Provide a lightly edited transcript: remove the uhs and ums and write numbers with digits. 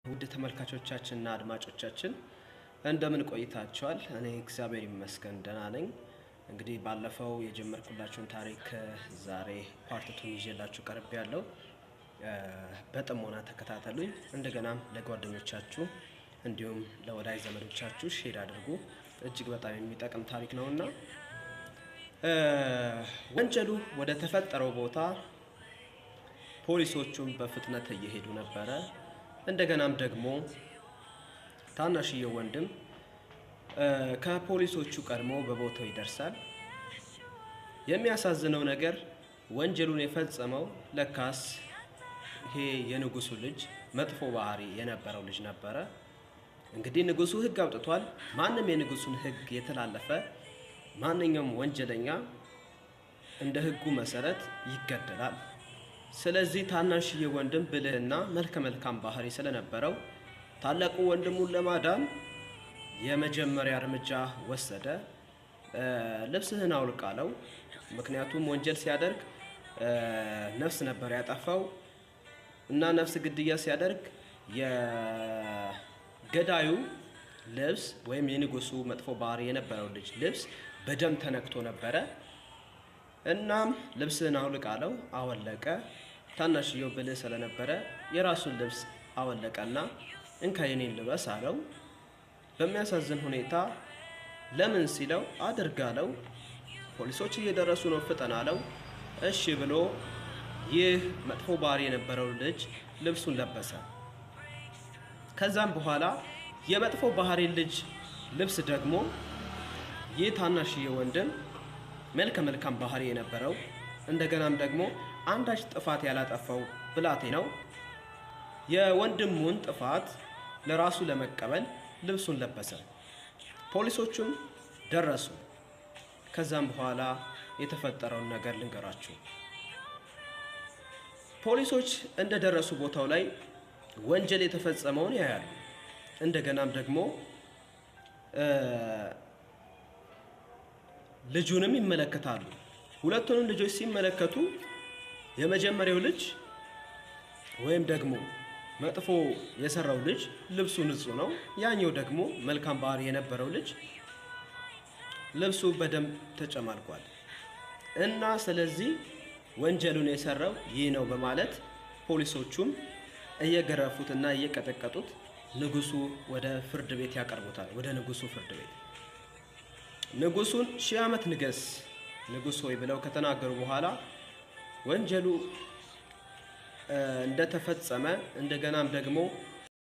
ውድ ተመልካቾቻችንና አድማጮቻችን እንደምን ቆይታችኋል? እኔ እግዚአብሔር ይመስገን ደህና ነኝ። እንግዲህ ባለፈው የጀመርኩላችሁን ታሪክ ዛሬ ፓርት 2 ይዤላችሁ ቀርቤያለሁ። በጥሞና ተከታተሉኝ። እንደገናም ለጓደኞቻችሁ እንዲሁም ለወዳጅ ዘመዶቻችሁ ሼር አድርጉ። እጅግ በጣም የሚጠቅም ታሪክ ነውና ወንጀሉ ወደ ተፈጠረው ቦታ ፖሊሶቹም በፍጥነት እየሄዱ ነበረ። እንደገናም ደግሞ ታናሽየው ወንድም ከፖሊሶቹ ቀድሞ በቦታው ይደርሳል። የሚያሳዝነው ነገር ወንጀሉን የፈጸመው ለካስ ይሄ የንጉሱ ልጅ መጥፎ ባህሪ የነበረው ልጅ ነበረ። እንግዲህ ንጉሱ ሕግ አውጥቷል። ማንም የንጉሱን ሕግ የተላለፈ ማንኛውም ወንጀለኛ እንደ ሕጉ መሰረት ይገደላል። ስለዚህ ታናሽዬ ወንድም ብልህና መልከ መልካም ባህሪ ስለነበረው ታላቁ ወንድሙን ለማዳን የመጀመሪያ እርምጃ ወሰደ። ልብስህን አውልቅ አለው። ምክንያቱም ወንጀል ሲያደርግ ነፍስ ነበር ያጠፋው እና ነፍስ ግድያ ሲያደርግ የገዳዩ ልብስ ወይም የንጉሱ መጥፎ ባህሪ የነበረው ልጅ ልብስ በደም ተነክቶ ነበረ። እናም ልብስህን አውልቅ አለው። አወለቀ። ታናሽየው ብልህ ስለነበረ የራሱን ልብስ አወለቀና እንካ የኔን ልበስ አለው። በሚያሳዝን ሁኔታ ለምን ሲለው አድርግ አለው። ፖሊሶች እየደረሱ ነው ፍጠን አለው። እሺ ብሎ ይህ መጥፎ ባህሪ የነበረው ልጅ ልብሱን ለበሰ። ከዛም በኋላ የመጥፎ ባህሪ ልጅ ልብስ ደግሞ ይህ ታናሽዬ ወንድም መልከ መልካም ባህሪ የነበረው እንደገናም ደግሞ አንዳች ጥፋት ያላጠፋው ብላቴ ነው የወንድሙን ጥፋት ለራሱ ለመቀበል ልብሱን ለበሰ። ፖሊሶቹም ደረሱ። ከዛም በኋላ የተፈጠረውን ነገር ልንገራችሁ። ፖሊሶች እንደደረሱ ቦታው ላይ ወንጀል የተፈጸመውን ያያሉ። እንደገናም ደግሞ ልጁንም ይመለከታሉ። ሁለቱንም ልጆች ሲመለከቱ የመጀመሪያው ልጅ ወይም ደግሞ መጥፎ የሰራው ልጅ ልብሱ ንጹህ ነው። ያኛው ደግሞ መልካም ባህሪ የነበረው ልጅ ልብሱ በደም ተጨማልቋል እና ስለዚህ ወንጀሉን የሰራው ይህ ነው በማለት ፖሊሶቹም እየገረፉትና እየቀጠቀጡት ንጉሱ ወደ ፍርድ ቤት ያቀርቡታል። ወደ ንጉሱ ፍርድ ቤት ንጉሱን 1000 ዓመት ንገስ ንጉስ ሆይ ብለው ከተናገሩ በኋላ ወንጀሉ እንደተፈጸመ እንደገናም ደግሞ